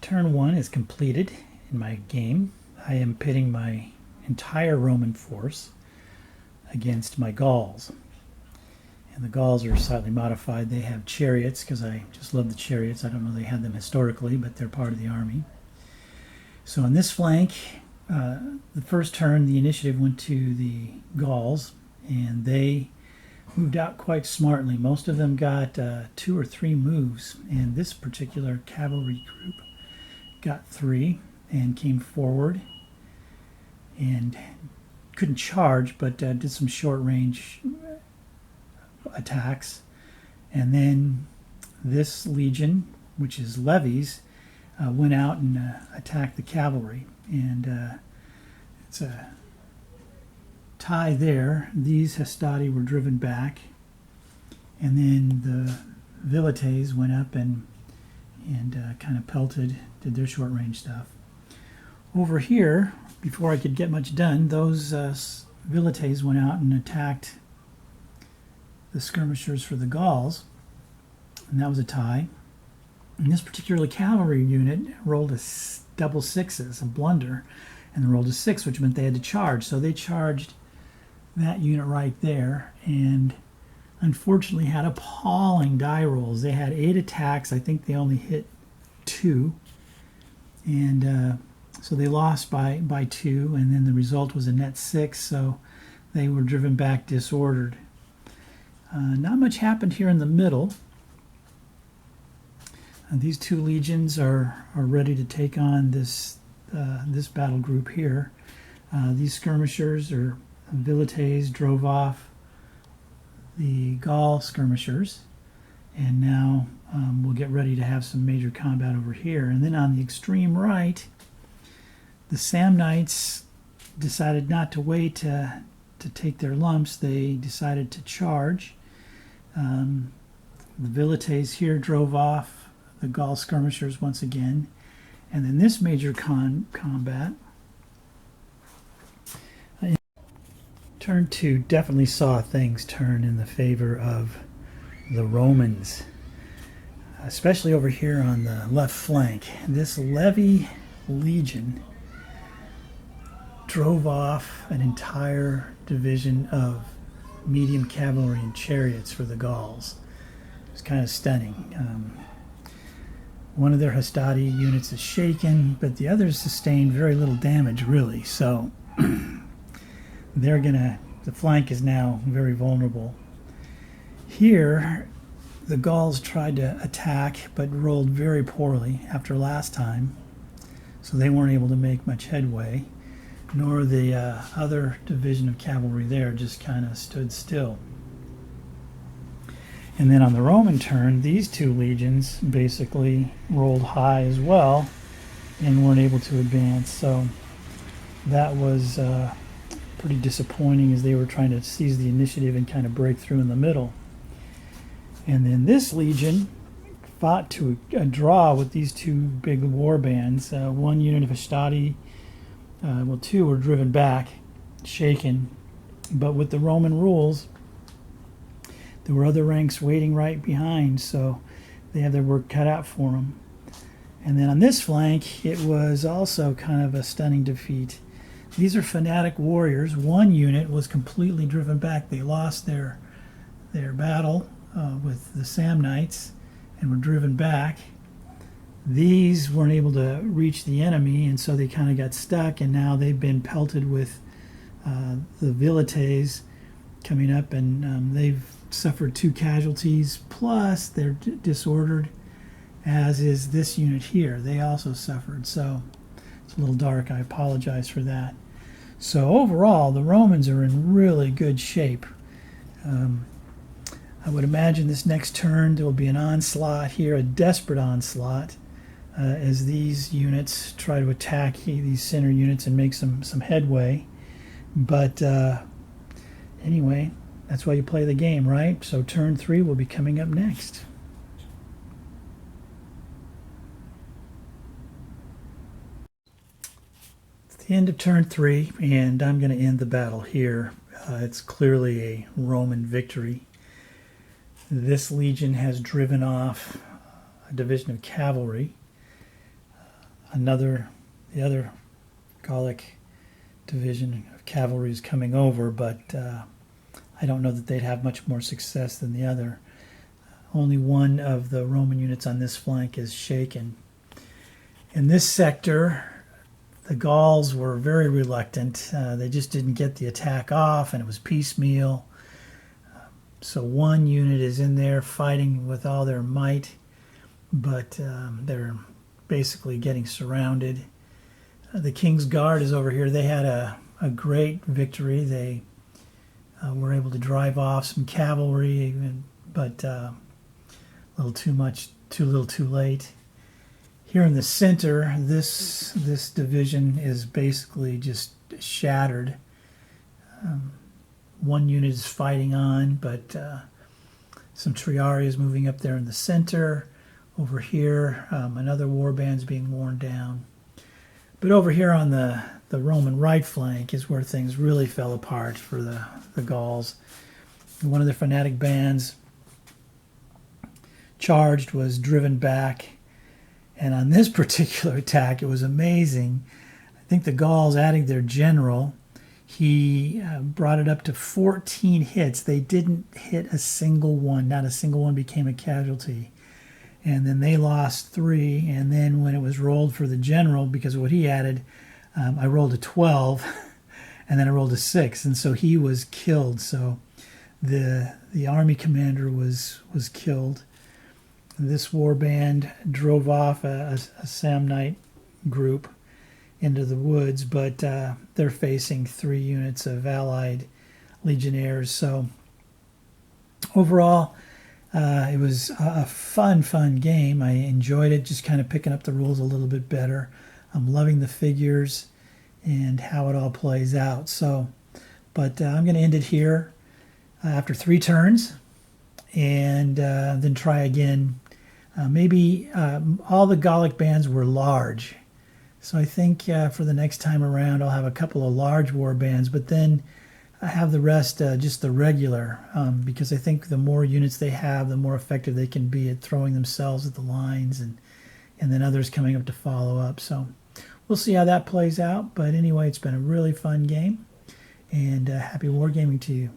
Turn 1 is completed in my game. I am pitting my entire Roman force against my Gauls. And the Gauls are slightly modified. They have chariots, because I just love the chariots. I don't know they had them historically, but they're part of the army. So on this flank, the first turn, the initiative went to the Gauls, and they moved out quite smartly. Most of them got 2 or 3 moves, and this particular cavalry group got 3 and came forward and couldn't charge, but did some short-range attacks. And then this legion, which is levies, went out and attacked the cavalry. And it's a tie there. These Hastati were driven back, and then the Velites went up and kind of pelted, did their short-range stuff. Over here, before I could get much done, those Velites went out and attacked the skirmishers for the Gauls, and that was a tie. And this particular cavalry unit rolled a double sixes, a blunder, and rolled a 6, which meant they had to charge. So they charged that unit right there, and unfortunately had appalling die rolls. They had 8 attacks. I think they only hit 2, and so they lost by 2, and then the result was a net 6, so they were driven back disordered. Not much happened here in the middle. These 2 legions are ready to take on this battle group here. These skirmishers or Velites drove off the Gaul skirmishers, and now we'll get ready to have some major combat over here. And then on the extreme right, the Samnites decided not to wait to take their lumps. They decided to charge. The Velites here drove off the Gaul skirmishers once again. And then this major combat, turn 2 definitely saw things turn in the favor of the Romans, especially over here on the left flank. This levy legion drove off an entire division of medium cavalry and chariots for the Gauls. It was kind of stunning. One of their Hastati units is shaken, but the others sustained very little damage, really. So the flank is now very vulnerable. Here, the Gauls tried to attack, but rolled very poorly after last time, so they weren't able to make much headway, nor the other division of cavalry there, just kind of stood still. And then on the Roman turn, these 2 legions basically rolled high as well and weren't able to advance. So that was pretty disappointing, as they were trying to seize the initiative and kind of break through in the middle. And then this legion fought to a draw with these 2 big war bands. One unit of Hastati, 2 were driven back, shaken, but with the Roman rules, there were other ranks waiting right behind, so they had their work cut out for them. And then on this flank, it was also kind of a stunning defeat. These are fanatic warriors. One unit was completely driven back. They lost their battle with the Samnites and were driven back. These weren't able to reach the enemy, and so they kind of got stuck, and now they've been pelted with the Velites coming up, and they've suffered 2 casualties, plus they're disordered, as is this unit here. They also suffered, so it's a little dark. I apologize for that. So overall, the Romans are in really good shape. I would imagine this next turn there will be an onslaught here, a desperate onslaught, as these units try to attack these center units and make some headway. But anyway, that's why you play the game, right? So turn 3 will be coming up next. It's the end of turn 3, and I'm going to end the battle here. It's clearly a Roman victory. This legion has driven off a division of cavalry. the other Gallic division of cavalry is coming over, but I don't know that they'd have much more success than the other. Only one of the Roman units on this flank is shaken. In this sector, the Gauls were very reluctant. They just didn't get the attack off, and it was piecemeal. So one unit is in there fighting with all their might, but they're basically getting surrounded. The King's Guard is over here. They had a great victory. They were able to drive off some cavalry, but a little too much, too little, too late. Here in the center, this division is basically just shattered. One unit is fighting on, but some Triarii is moving up there in the center. Over here, another warband's being worn down. But over here on the Roman right flank is where things really fell apart for the Gauls. One of the fanatic bands charged, was driven back. And on this particular attack, it was amazing. I think the Gauls, adding their general, he brought it up to 14 hits. They didn't hit a single one. Not a single one became a casualty. And then they lost 3. And then when it was rolled for the general, because of what he added, I rolled a 12, and then I rolled a 6. And so he was killed. So the army commander was killed. This warband drove off a Samnite group into the woods, but they're facing 3 units of allied legionnaires. So overall, it was a fun game. I enjoyed it, just kind of picking up the rules a little bit better. I'm loving the figures and how it all plays out. So, but I'm going to end it here after 3 turns, and then try again. Maybe all the Gallic bands were large. So I think for the next time around, I'll have a couple of large war bands, but then I have the rest just the regular, because I think the more units they have, the more effective they can be at throwing themselves at the lines, and then others coming up to follow up. So we'll see how that plays out. But anyway, it's been a really fun game, and happy wargaming to you.